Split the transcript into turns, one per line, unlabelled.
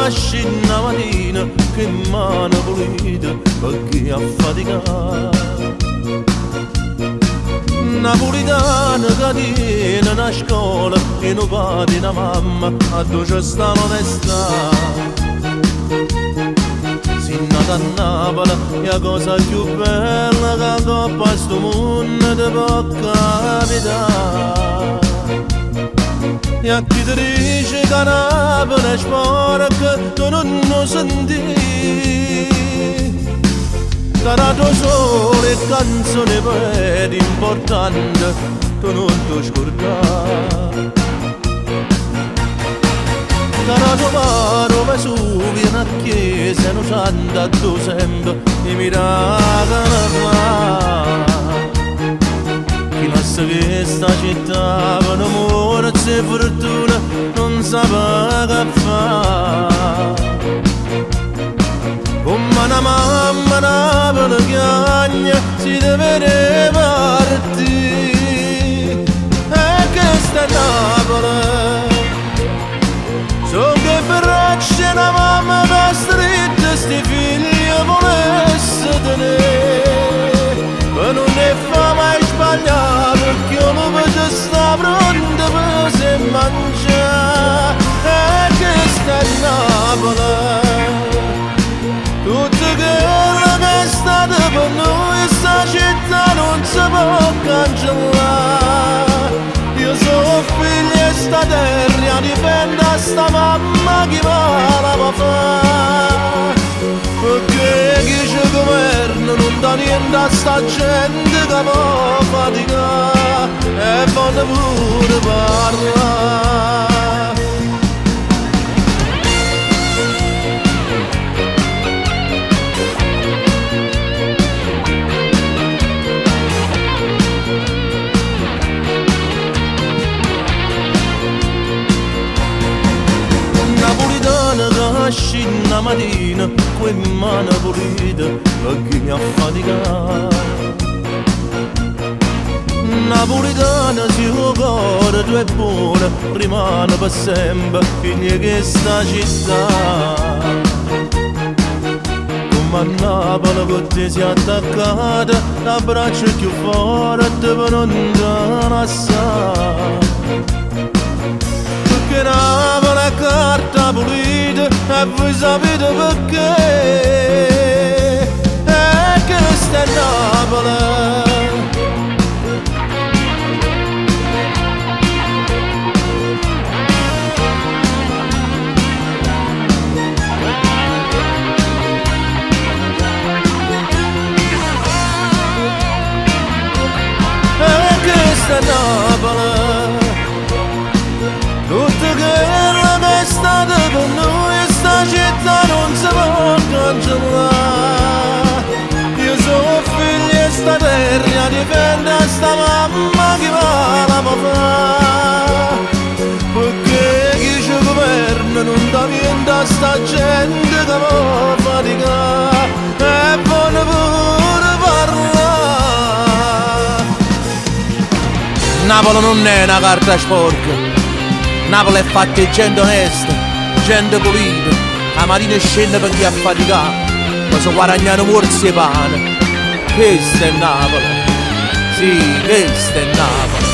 nasce una mattina che mano pulita perché affaticata. Napolitana che tiene una scuola e non padre e una mamma a dove c'è sta l'onestà. Si nata a Napoli è la cosa più bella che coppa a sto mondo ti può capitare. E a chi ti dice che Napoli è sporca tu non lo senti. Carato sole e canzone per importante tu non ti scordare. Carato paro Vesuvio una chiesa non santa tu sempre i miracoli fa. Chi nasce che sta città con amore e fortuna non sa che fa. Come una mamma Napoli chiagna si deve partire. E questa è Napoli. So che braccia una mamma da stretta sti figli volesse tenere. Ma non ne fa mai sbagliare perché uno vede sta pronta per se mangiare. E questa è Napoli. Tutto quello che è stato per noi sta città non si può cancellare. Io sono figlio e sta terra dipende da sta mamma che me la può fare. Perché chi ci governa non dà niente a sta gente che può faticare e vuole pure parlare. Nasci una mattina con mano pulita perché mi affaticata. Napolitana si cuore tu è buona rimane per sempre figlia che sta città. Come a Napoli con te si è attaccata l'abbraccio più forte per non te lasciare. Perché Napoli è carta pulita e voi sapete perché. E questa è Napoli. E questa è Napoli. Tutto quello che è stato per noi sta città non si può cancellare. Io sono figlio e sta terra dipende da sta mamma che me la può fare. Perché chi ci governa non dà niente a sta gente che può faticare e vuole pure parlare. Napoli non è una carta sporca. Napoli è fatta di gente onesta, gente pulita. La mattina scende per chi ha faticato, ma si guadagnano morsi e pane. Questa è Napoli, sì, questa è Napoli.